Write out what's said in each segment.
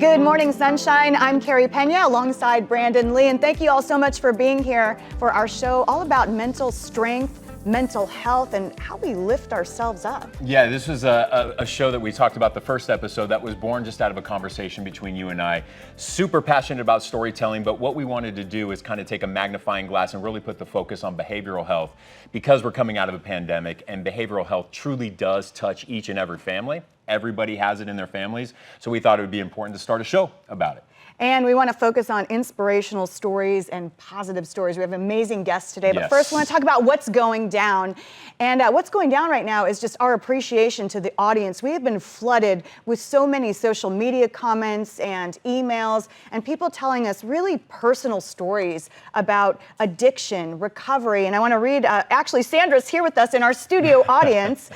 Good morning, sunshine. I'm Carey Pena alongside Brandon Lee, and thank you all so much for being here for our show all about mental strength, mental health, and how we lift ourselves up. Yeah, this was a show that we talked about the first episode that was born just out of a conversation between you and I. Super passionate about storytelling, but what we wanted to do is kind of take a magnifying glass and really put the focus on behavioral health because we're coming out of a pandemic and behavioral health truly does touch each and every family. Everybody has it in their families, so we thought it would be important to start a show about it. And we want to focus on inspirational stories and positive stories. We have amazing guests today, but first we want to talk about what's going down. And what's going down right now is just our appreciation to the audience. We have been flooded with so many social media comments and emails and people telling us really personal stories about addiction, recovery. And I want to read, actually Sandra's here with us in our studio audience.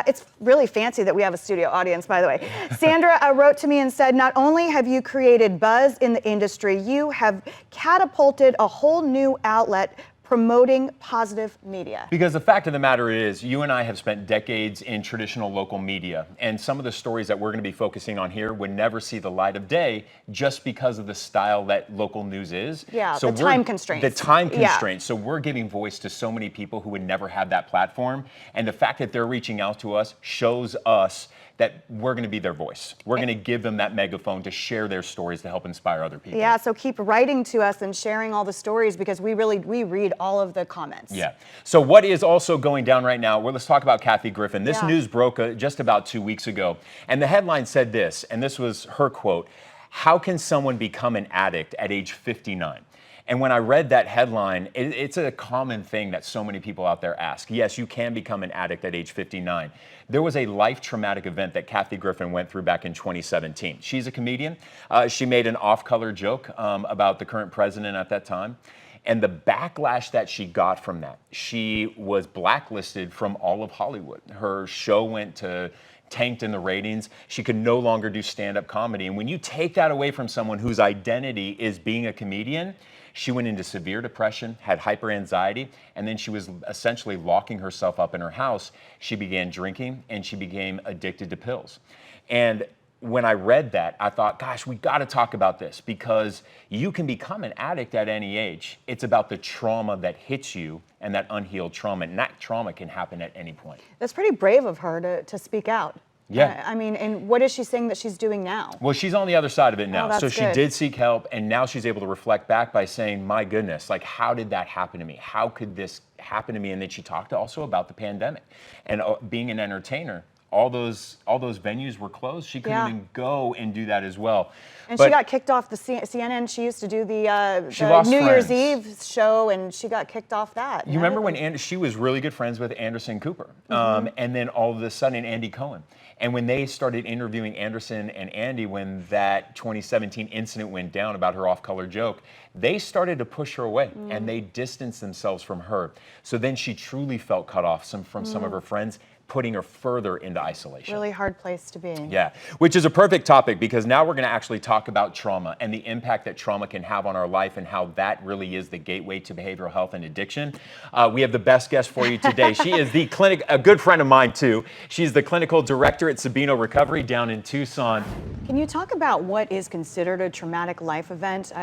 It's really fancy that we have a studio audience, by the way. Sandra wrote to me and said, not only have you created buzz in the industry, you have catapulted a whole new outlet promoting positive media. Because the fact of the matter is, you and I have spent decades in traditional local media, and some of the stories that we're going to be focusing on here would never see the light of day just because of the style that local news is. Yeah, so the time constraints. The time constraints. So we're giving voice to so many people who would never have that platform, and the fact that they're reaching out to us shows us that we're going to be their voice. We're going to give them that megaphone to share their stories to help inspire other people. Yeah, so keep writing to us and sharing all the stories because we read all of the comments. Yeah. So what is also going down right now, well, let's talk about Kathy Griffin. This news broke just about 2 weeks ago. And the headline said this, and this was her quote, "How can someone become an addict at age 59? And when I read that headline, it's a common thing that so many people out there ask. Yes, you can become an addict at age 59. There was a life traumatic event that Kathy Griffin went through back in 2017. She's a comedian. She made an off-color joke about the current president at that time. And the backlash that she got from that, she was blacklisted from all of Hollywood. Her show tanked in the ratings. She could no longer do stand-up comedy. And when you take that away from someone whose identity is being a comedian, she went into severe depression, had hyperanxiety, and then she was essentially locking herself up in her house. She began drinking and she became addicted to pills. And when I read that, I thought, gosh, we got to talk about this because you can become an addict at any age. It's about the trauma that hits you and that unhealed trauma, and that trauma can happen at any point. That's pretty brave of her to speak out. Yeah. I mean, and what is she saying that she's doing now? Well, she's on the other side of it now. That's so she good. did seek help, and now she's able to reflect back by saying, my goodness, like, how did that happen to me? How could this happen to me? And then she talked also about the pandemic and being an entertainer. All those venues were closed. She couldn't even go and do that as well. And she got kicked off the CNN. She used to do the New Year's Eve show, and she got kicked off that. You remember when she was really good friends with Anderson Cooper, and then all of a sudden Andy Cohen. And when they started interviewing Anderson and Andy when that 2017 incident went down about her off-color joke, they started to push her away and they distanced themselves from her. So then she truly felt cut off from some of her friends, putting her further into isolation. Really hard place to be. Yeah, which is a perfect topic because now we're going to actually talk about trauma and the impact that trauma can have on our life and how that really is the gateway to behavioral health and addiction. We have the best guest for you today. She is a good friend of mine too. She's the clinical director at Sabino Recovery down in Tucson. Can you talk about what is considered a traumatic life event?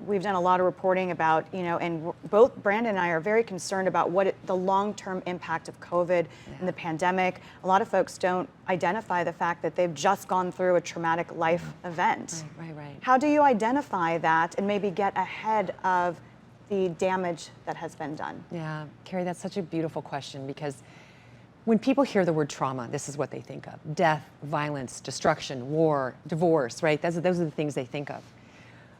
We've done a lot of reporting about, and both Brandon and I are very concerned about the long-term impact of COVID and the pandemic. A lot of folks don't identify the fact that they've just gone through a traumatic life event. Right. How do you identify that and maybe get ahead of the damage that has been done? Yeah, Carey, that's such a beautiful question because when people hear the word trauma, this is what they think of. Death, violence, destruction, war, divorce, right? Those are the things they think of.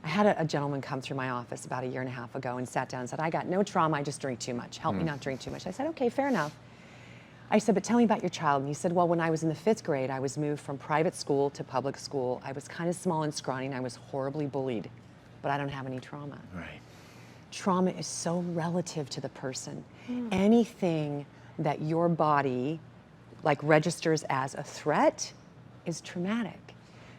I had a gentleman come through my office about 1.5 years ago and sat down and said, I got no trauma, I just drink too much. Help me not drink too much. I said, okay, fair enough. I said, but tell me about your child. And he said, well, when I was in the 5th grade, I was moved from private school to public school. I was kind of small and scrawny, and I was horribly bullied, but I don't have any trauma. Right. Trauma is so relative to the person. Anything that your body registers as a threat is traumatic.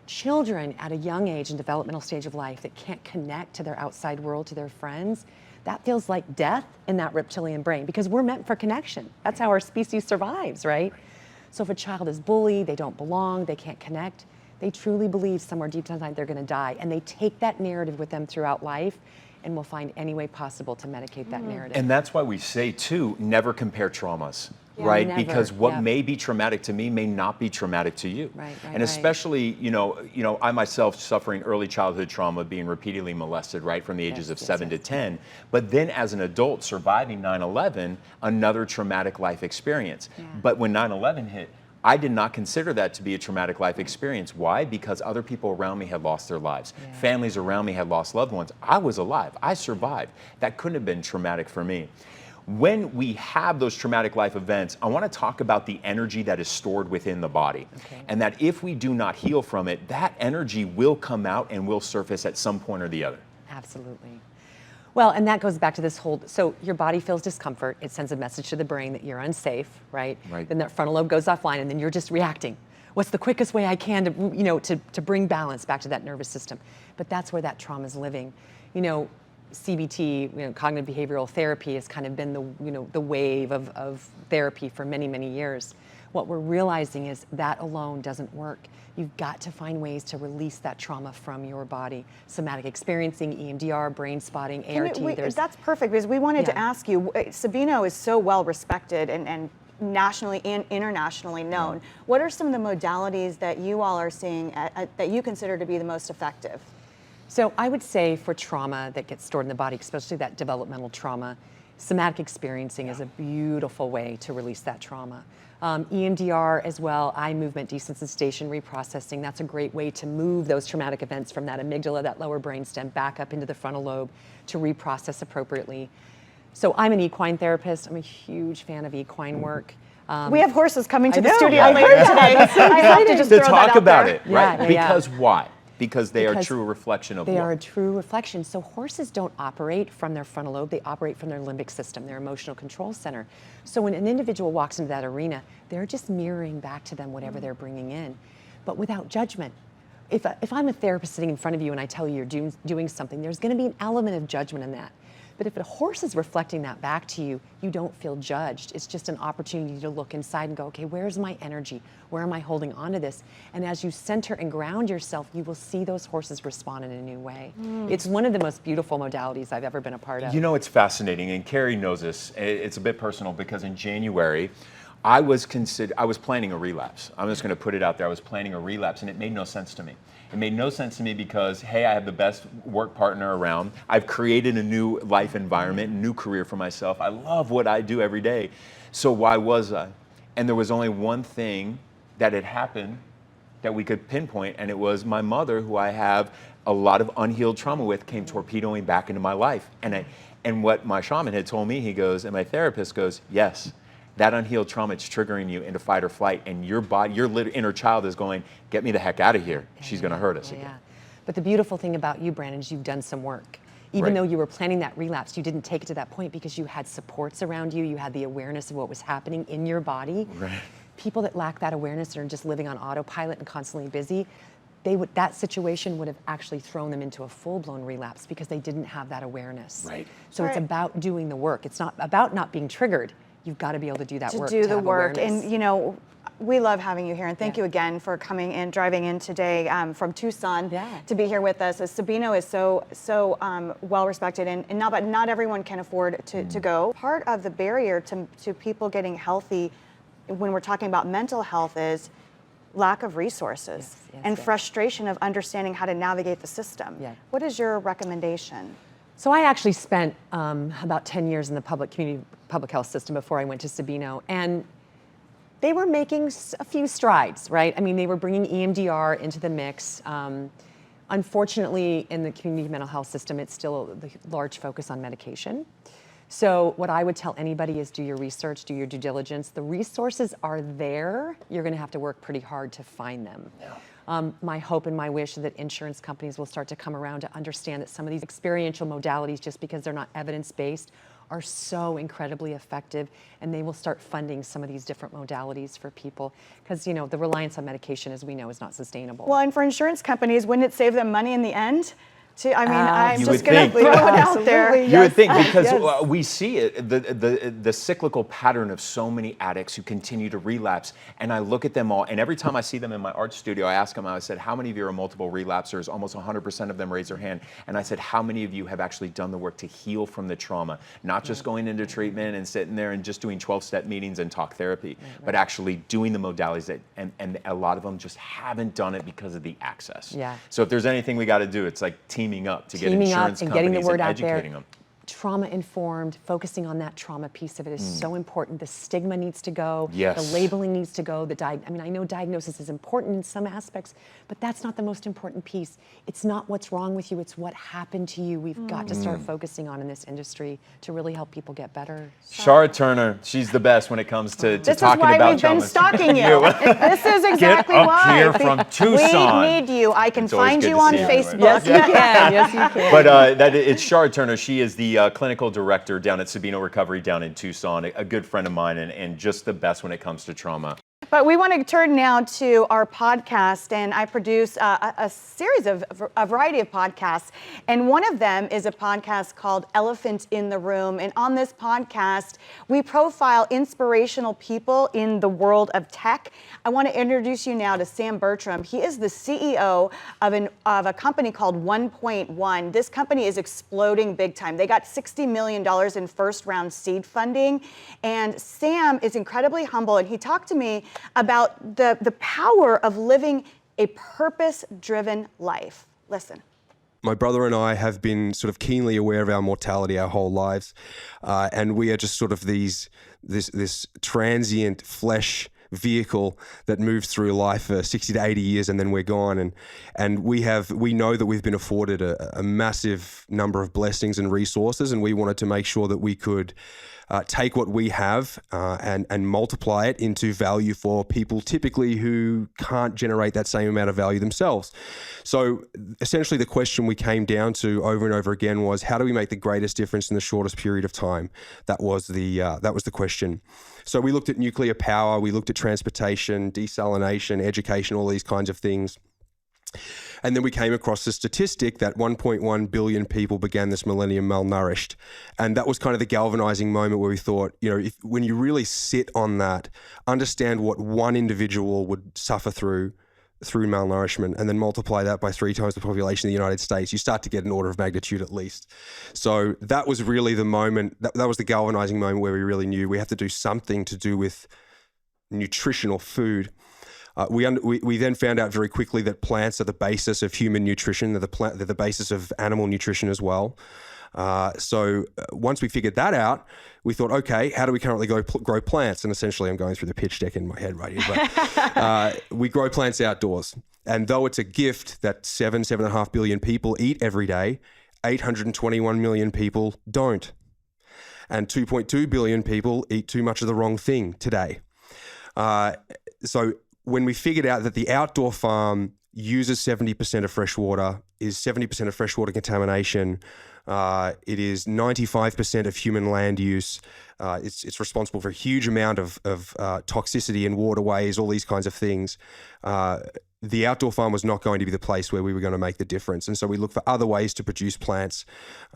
Children at a young age and developmental stage of life that can't connect to their outside world, to their friends, that feels like death in that reptilian brain because we're meant for connection. That's how our species survives, right? So if a child is bullied, they don't belong, they can't connect, They truly believe somewhere deep down inside they're going to die, and they take that narrative with them throughout life, and will find any way possible to medicate that narrative. And that's why we say, too, never compare traumas. Yeah, right? never. Because what Yep. may be traumatic to me may not be traumatic to you. Right, right, and especially, you know, I myself suffering early childhood trauma, being repeatedly molested, right, from the ages of 7 to 10. But then as an adult surviving 9/11, another traumatic life experience. Yeah. But when 9/11 hit, I did not consider that to be a traumatic life experience. Why? Because other people around me had lost their lives. Yeah. Families around me had lost loved ones. I was alive. I survived. That couldn't have been traumatic for me. When we have those traumatic life events, I want to talk about the energy that is stored within the body. Okay. And that if we do not heal from it, that energy will come out and will surface at some point or the other. Absolutely. Well, and that goes back to this whole, so your body feels discomfort. It sends a message to the brain that you're unsafe, right? Right. Then that frontal lobe goes offline, and then you're just reacting. What's the quickest way I can to, you know, to bring balance back to that nervous system? But that's where that trauma is living. You know, CBT, you know, cognitive behavioral therapy, has kind of been the, you know, the wave of therapy for many, many years. What we're realizing is that alone doesn't work. You've got to find ways to release that trauma from your body. Somatic experiencing, EMDR, brain spotting, ART. That's perfect, because we wanted to Yeah. ask you, Sabino is so well respected and nationally and internationally known. What are some of the modalities that you all are seeing that you consider to be the most effective? So I would say for trauma that gets stored in the body, especially that developmental trauma, somatic experiencing is a beautiful way to release that trauma. EMDR as well, eye movement desensitization, reprocessing, that's a great way to move those traumatic events from that amygdala, that lower brainstem, back up into the frontal lobe to reprocess appropriately. So I'm an equine therapist. I'm a huge fan of equine work. We have horses coming to I the know. studio Yeah. later today. I have to just To throw that talk out about there. it, right? Yeah, yeah. Because why? Because they are a Because true reflection of They what? are a true reflection. So horses don't operate from their frontal lobe, they operate from their limbic system, their emotional control center. So when an individual walks into that arena, they're just mirroring back to them whatever they're bringing in, but without judgment. If I'm a therapist sitting in front of you and I tell you you're doing something, there's going to be an element of judgment in that. But if a horse is reflecting that back to you, you don't feel judged. It's just an opportunity to look inside and go, okay, where's my energy? Where am I holding on to this? And as you center and ground yourself, you will see those horses respond in a new way. It's one of the most beautiful modalities I've ever been a part of. You know, it's fascinating, and Carey knows this. It's a bit personal because in January, I was planning a relapse. I'm just going to put it out there. I was planning a relapse, and it made no sense to me. It made no sense to me because, hey, I have the best work partner around. I've created a new life environment, a new career for myself. I love what I do every day. So why was I? And there was only one thing that had happened that we could pinpoint, and it was my mother, who I have a lot of unhealed trauma with, came torpedoing back into my life. And what my shaman had told me, he goes, and my therapist goes, yes, that unhealed trauma is triggering you into fight or flight, and your body, your inner child is going, get me the heck out of here. She's going to hurt us again. Yeah. But the beautiful thing about you, Brandon, is you've done some work. Even Right. though you were planning that relapse, you didn't take it to that point because you had supports around you, you had the awareness of what was happening in your body. Right. People that lack that awareness and are just living on autopilot and constantly busy, that situation would have actually thrown them into a full-blown relapse because they didn't have that awareness. Right. So it's about doing the work. It's not about not being triggered. You've got to be able to do that work. To do the have work. awareness. And, you know, we love having you here. And thank Yeah. you again for coming in, driving in today from Tucson Yeah. to be here with us. Sabino is so well respected, and not everyone can afford to go. Part of the barrier to people getting healthy when we're talking about mental health is lack of resources and frustration of understanding how to navigate the system. Yeah. What is your recommendation? So I actually spent about 10 years in the public health system before I went to Sabino, and they were making a few strides, right? I mean, they were bringing EMDR into the mix. Unfortunately, in the community mental health system, it's still the large focus on medication. So what I would tell anybody is do your research, do your due diligence. The resources are there. You're going to have to work pretty hard to find them. Yeah. My hope and my wish is that insurance companies will start to come around to understand that some of these experiential modalities, just because they're not evidence-based, are so incredibly effective, and they will start funding some of these different modalities for people, because you know the reliance on medication, as we know, is not sustainable. Well, and for insurance companies, wouldn't it save them money in the end? I mean, I'm You just would going to think. throw it out there. You would think, because Yes. we see it, the cyclical pattern of so many addicts who continue to relapse, and I look at them all, and every time I see them in my art studio, I ask them, I said, how many of you are multiple relapsers? Almost 100% of them raise their hand, and I said, how many of you have actually done the work to heal from the trauma? Not just going into treatment and sitting there and just doing 12-step meetings and talk therapy, but actually doing the modalities that, and a lot of them just haven't done it because of the access. Yeah. So if there's anything we got to do, it's like teaming up to get Teaming up insurance and companies getting the word and out there. educating them. Trauma informed, focusing on that trauma piece of it is so important. The stigma needs to go. Yes. The labeling needs to go. I mean, I know diagnosis is important in some aspects, but that's not the most important piece. It's not what's wrong with you, it's what happened to you. We've got to start focusing on in this industry to really help people get better. Shara Turner, she's the best when it comes to This is talking why about we've trauma. been stalking you. This is exactly up why. here from Tucson. We need you. I can It's always find good you to on see you, Facebook. anyway. Yes, you can. Yes, you can. But it's Shara Turner. She is the clinical director down at Sabino Recovery down in Tucson, a good friend of mine, and just the best when it comes to trauma. But we want to turn now to our podcast, and I produce a series of a variety of podcasts, and one of them is a podcast called Elephant in the Room. And on this podcast, we profile inspirational people in the world of tech. I want to introduce you now to Sam Bertram. He is the CEO of a company called 1.1. This company is exploding big time. They got $60 million in first round seed funding, and Sam is incredibly humble, and he talked to me about the power of living a purpose-driven life. Listen. My brother and I have been sort of keenly aware of our mortality our whole lives, and we are just sort of this transient flesh vehicle that moves through life for 60 to 80 years and then we're gone. And we know that we've been afforded a massive number of blessings and resources, and we wanted to make sure that we could take what we have and multiply it into value for people typically who can't generate that same amount of value themselves. So essentially the question we came down to over and over again was, how do we make the greatest difference in the shortest period of time? That was the question. So we looked at nuclear power, we looked at transportation, desalination, education, all these kinds of things. And then we came across the statistic that 1.1 billion people began this millennium malnourished. And that was kind of the galvanizing moment where we thought, when you really sit on that, understand what one individual would suffer through malnourishment, and then multiply that by 3 times the population of the United States, you start to get an order of magnitude at least. So that was really the moment, that was the galvanizing moment where we really knew we have to do something to do with nutritional food. We then found out very quickly that plants are the basis of human nutrition. They're the basis of animal nutrition as well. So once we figured that out, we thought, okay, how do we currently grow plants? And essentially, I'm going through the pitch deck in my head right here. But we grow plants outdoors. And though it's a gift that 7.5 billion people eat every day, 821 million people don't. And 2.2 billion people eat too much of the wrong thing today. So when we figured out that the outdoor farm uses 70% of fresh water, is 70% of freshwater contamination, it is 95% of human land use, it's responsible for a huge amount of toxicity in waterways, all these kinds of things. The outdoor farm was not going to be the place where we were going to make the difference. And so we looked for other ways to produce plants.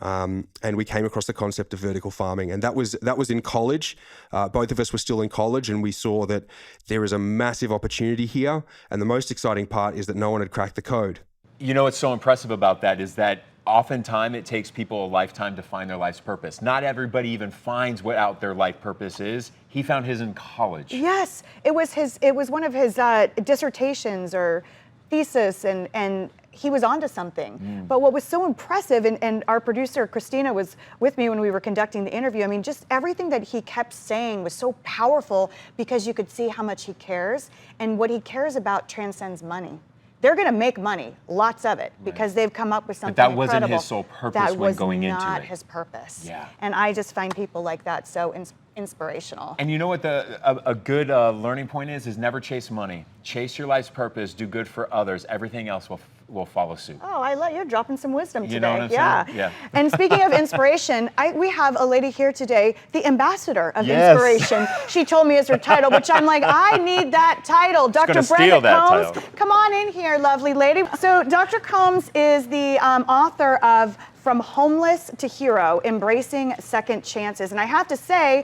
And we came across the concept of vertical farming. And that was in college. Both of us were still in college, and we saw that there is a massive opportunity here. And the most exciting part is that no one had cracked the code. What's so impressive about that is that oftentimes it takes people a lifetime to find their life's purpose. Not everybody even finds what out their life purpose is. He found his in college. Yes, it was one of his dissertations or thesis, and he was onto something. But what was so impressive, and our producer Christina was with me when we were conducting the interview, I mean, just everything that he kept saying was so powerful because you could see how much he cares, and what he cares about transcends money. They're going to make money, lots of it, because they've come up with something incredible. But that wasn't his sole purpose when going into it. That was not his purpose. Yeah. And I just find people like that so inspirational. And you know what a good learning point is never chase money. Chase your life's purpose, do good for others. Everything else will will follow suit. Oh, you're dropping some wisdom today. You know what I'm saying? Yeah. And speaking of inspiration, we have a lady here today, the ambassador of inspiration. She told me it's her title, which I'm like, I need that title. Dr. Brenda Combs, come on in here, lovely lady. So Dr. Combs is the author of From Homeless to Hero, Embracing Second Chances. And I have to say,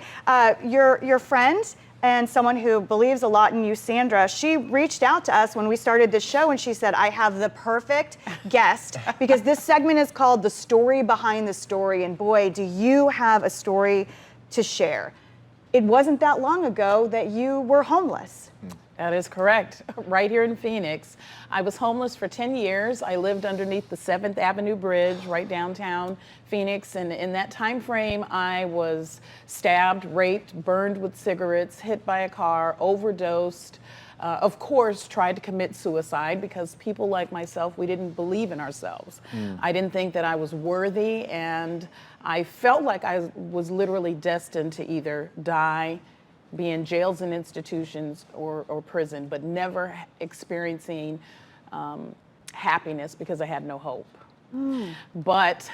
your friend and someone who believes a lot in you, Sandra, she reached out to us when we started this show and she said, I have the perfect guest, because this segment is called The Story Behind the Story. And boy, do you have a story to share. It wasn't that long ago that you were homeless. That is correct. Right here in Phoenix. I was homeless for 10 years. I lived underneath the 7th Avenue Bridge right downtown Phoenix. And in that time frame, I was stabbed, raped, burned with cigarettes, hit by a car, overdosed. Of course, tried to commit suicide because people like myself, we didn't believe in ourselves. I didn't think that I was worthy, and I felt like I was literally destined to either die, be in jails and institutions or prison, but never experiencing happiness because I had no hope. But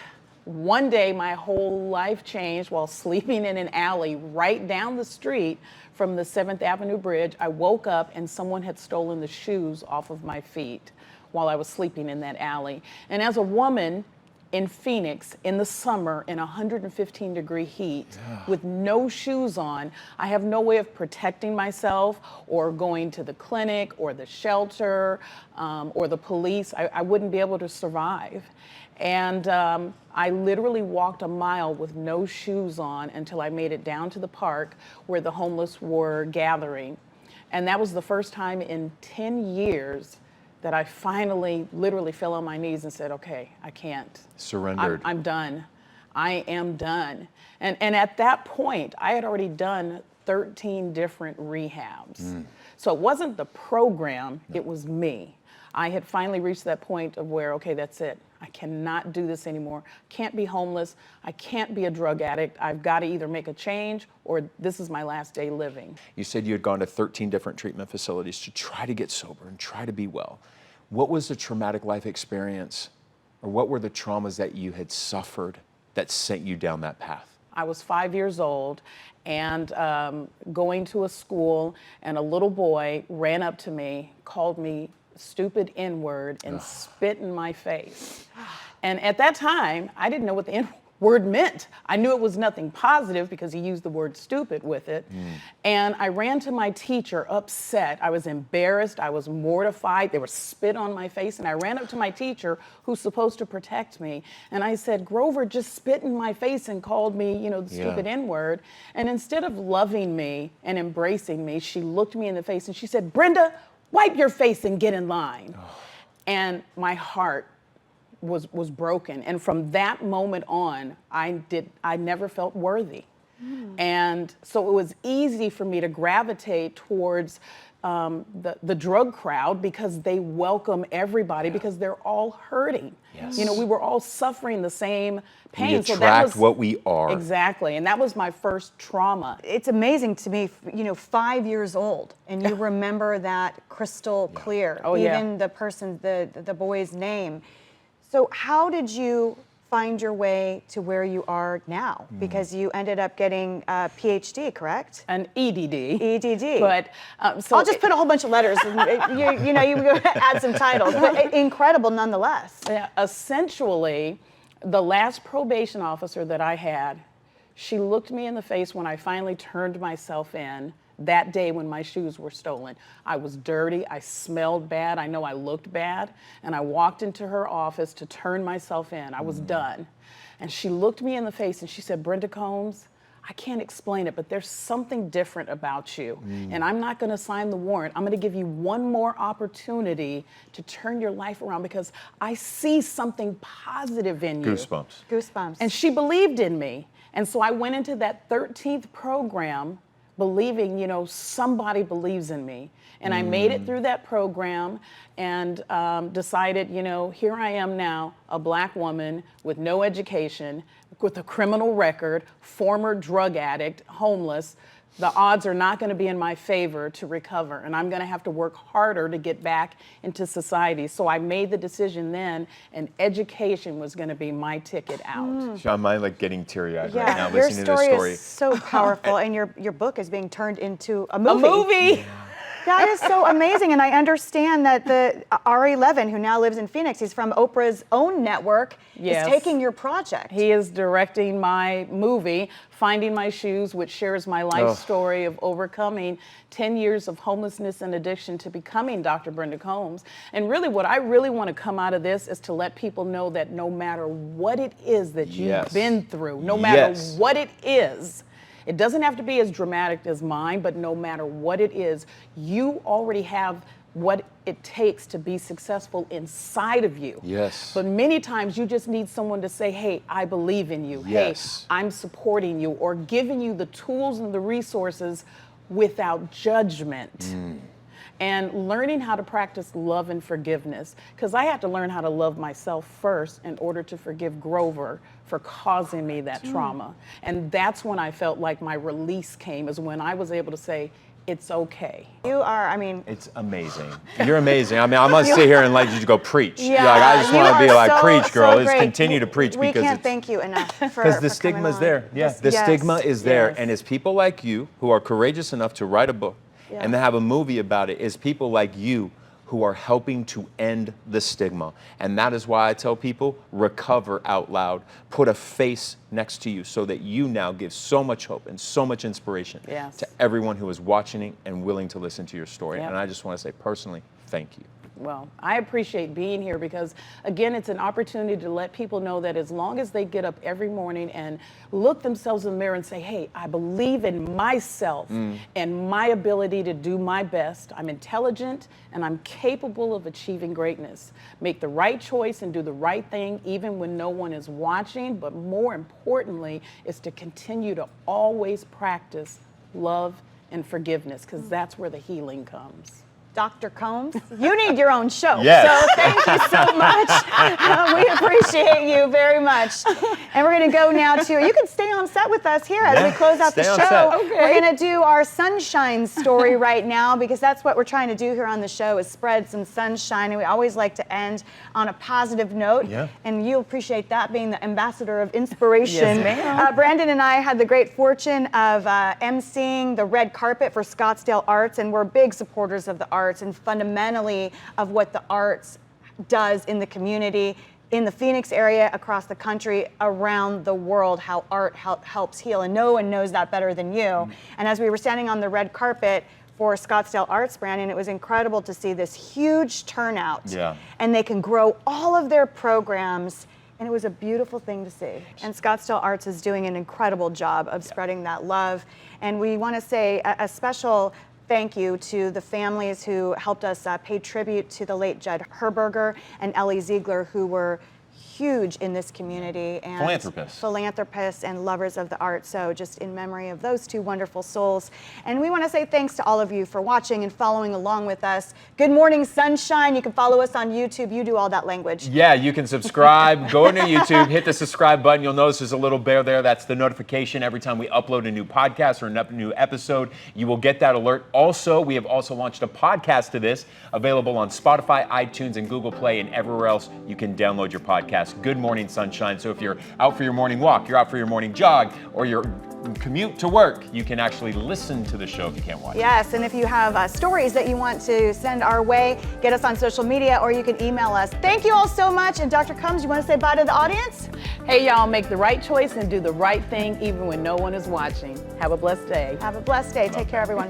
one day my whole life changed while sleeping in an alley right down the street from the 7th Avenue Bridge. I woke up and someone had stolen the shoes off of my feet while I was sleeping in that alley. And as a woman in Phoenix in the summer in 115-degree heat with no shoes on, I have no way of protecting myself or going to the clinic or the shelter or the police. I wouldn't be able to survive. And I literally walked a mile with no shoes on until I made it down to the park where the homeless were gathering. And that was the first time in 10 years that I finally literally fell on my knees and said, okay, I can't. Surrendered. I'm done. I am done. And at that point, I had already done 13 different rehabs. So it wasn't the program, it was me. I had finally reached that point of where, okay, that's it. I cannot do this anymore. Can't be homeless. I can't be a drug addict. I've got to either make a change or this is my last day living. You said you had gone to 13 different treatment facilities to try to get sober and try to be well. What was the traumatic life experience, or what were the traumas that you had suffered that sent you down that path? I was 5 years old and going to a school, and a little boy ran up to me, called me stupid N-word, and spit in my face. And at that time, I didn't know what the N-word meant. I knew it was nothing positive because he used the word stupid with it. And I ran to my teacher upset. I was embarrassed. I was mortified. There was spit on my face. And I ran up to my teacher, who's supposed to protect me. And I said, Grover just spit in my face and called me, you know, the stupid N-word. And instead of loving me and embracing me, she looked me in the face and she said, Brenda, wipe your face and get in line. And my heart was broken. And from that moment on, I never felt worthy. And so it was easy for me to gravitate towards the drug crowd because they welcome everybody because they're all hurting. You know, we were all suffering the same pain. We attract what we are. Exactly, and that was my first trauma. It's amazing to me, you know, 5 years old, and you remember that crystal clear, even the person, the boy's name. So how did you find your way to where you are now? Because you ended up getting a PhD, correct? An EDD. EDD. But so I'll just put a whole bunch of letters. And you know, you can add some titles. But incredible nonetheless. Essentially, the last probation officer that I had, she looked me in the face when I finally turned myself in that day when my shoes were stolen. I was dirty, I smelled bad, I know I looked bad, and I walked into her office to turn myself in. I was done. And she looked me in the face and she said, Brenda Combs, I can't explain it, but there's something different about you. And I'm not gonna sign the warrant. I'm gonna give you one more opportunity to turn your life around because I see something positive in you. Goosebumps. Goosebumps. And she believed in me. And so I went into that 13th program believing, you know, somebody believes in me. And I made it through that program and decided, you know, here I am now, a black woman with no education, with a criminal record, former drug addict, homeless, The odds are not going to be in my favor to recover, and I'm going to have to work harder to get back into society. So I made the decision then, and education was going to be my ticket out. Sean, I'm like getting teary-eyed right now your listening to this story. is so powerful, and your book is being turned into a movie. A movie! That is so amazing, and I understand that the R11, who now lives in Phoenix, he's from Oprah's own network, Yes. is taking your project. He is directing my movie, Finding My Shoes, which shares my life story of overcoming 10 years of homelessness and addiction to becoming Dr. Brenda Combs. And really what I really want to come out of this is to let people know that no matter what it is that you've been through, no matter what it is, it doesn't have to be as dramatic as mine, but no matter what it is, you already have what it takes to be successful inside of you. Yes. But many times you just need someone to say, hey, I believe in you. Yes. Hey, I'm supporting you, or giving you the tools and the resources without judgment. And learning how to practice love and forgiveness. Because I had to learn how to love myself first in order to forgive Grover for causing me that trauma. And that's when I felt like my release came, is when I was able to say, it's okay. You are, I mean... It's amazing. You're amazing. I mean, I'm going to sit here and let you go preach. Yeah, Like, I just want to be like, preach, girl. So Just great. continue to preach we because can't thank you enough for because the for stigma coming is on. there. Yeah, the Yes. stigma is there. Yes. And it's people like you who are courageous enough to write a book and to have a movie about it. Is people like you who are helping to end the stigma. And that is why I tell people, recover out loud. Put a face next to you so that you now give so much hope and so much inspiration to everyone who is watching and willing to listen to your story. And I just want to say personally, thank you. Well, I appreciate being here because, again, it's an opportunity to let people know that as long as they get up every morning and look themselves in the mirror and say, hey, I believe in myself and my ability to do my best. I'm intelligent and I'm capable of achieving greatness. Make the right choice and do the right thing even when no one is watching. But more importantly is to continue to always practice love and forgiveness, because that's where the healing comes. Dr. Combs, you need your own show. Yes. So thank you so much. We appreciate you very much. And we're going to go now to, you can stay on set with us here as we close out the stay on show. set. Okay. We're going to do our sunshine story right now, because that's what we're trying to do here on the show, is spread some sunshine. And we always like to end on a positive note. Yeah. And you appreciate that, being the ambassador of inspiration. Yes, ma'am. Brandon and I had the great fortune of emceeing the red carpet for Scottsdale Arts, and we're big supporters of the arts and fundamentally of what the arts does in the community, in the Phoenix area, across the country, around the world, how art helps heal. And no one knows that better than you. And as we were standing on the red carpet for Scottsdale Arts, Brandon, it was incredible to see this huge turnout. Yeah. And they can grow all of their programs, and it was a beautiful thing to see. And Scottsdale Arts is doing an incredible job of spreading that love. And we want to say a special thank you to the families who helped us pay tribute to the late Judd Herberger and Ellie Ziegler, who were huge in this community, and philanthropists and lovers of the arts. So just in memory of those two wonderful souls. And we want to say thanks to all of you for watching and following along with us. Good morning, sunshine. You can follow us on YouTube. You do all that language. Yeah, you can subscribe. Go into YouTube, hit the subscribe button. You'll notice there's a little bear there. That's the notification every time we upload a new podcast or a new episode. You will get that alert. Also, we have also launched a podcast to this, available on Spotify, iTunes, and Google Play, and everywhere else you can download your podcast. Good Morning Sunshine. So if you're out for your morning walk, you're out for your morning jog, or your commute to work, you can actually listen to the show if you can't watch it. Yes, and if you have stories that you want to send our way, get us on social media, or you can email us. Thank you all so much. And Dr. Combs, you want to say bye to the audience? Hey, y'all, make the right choice and do the right thing even when no one is watching. Have a blessed day. Have a blessed day. Take care, everyone.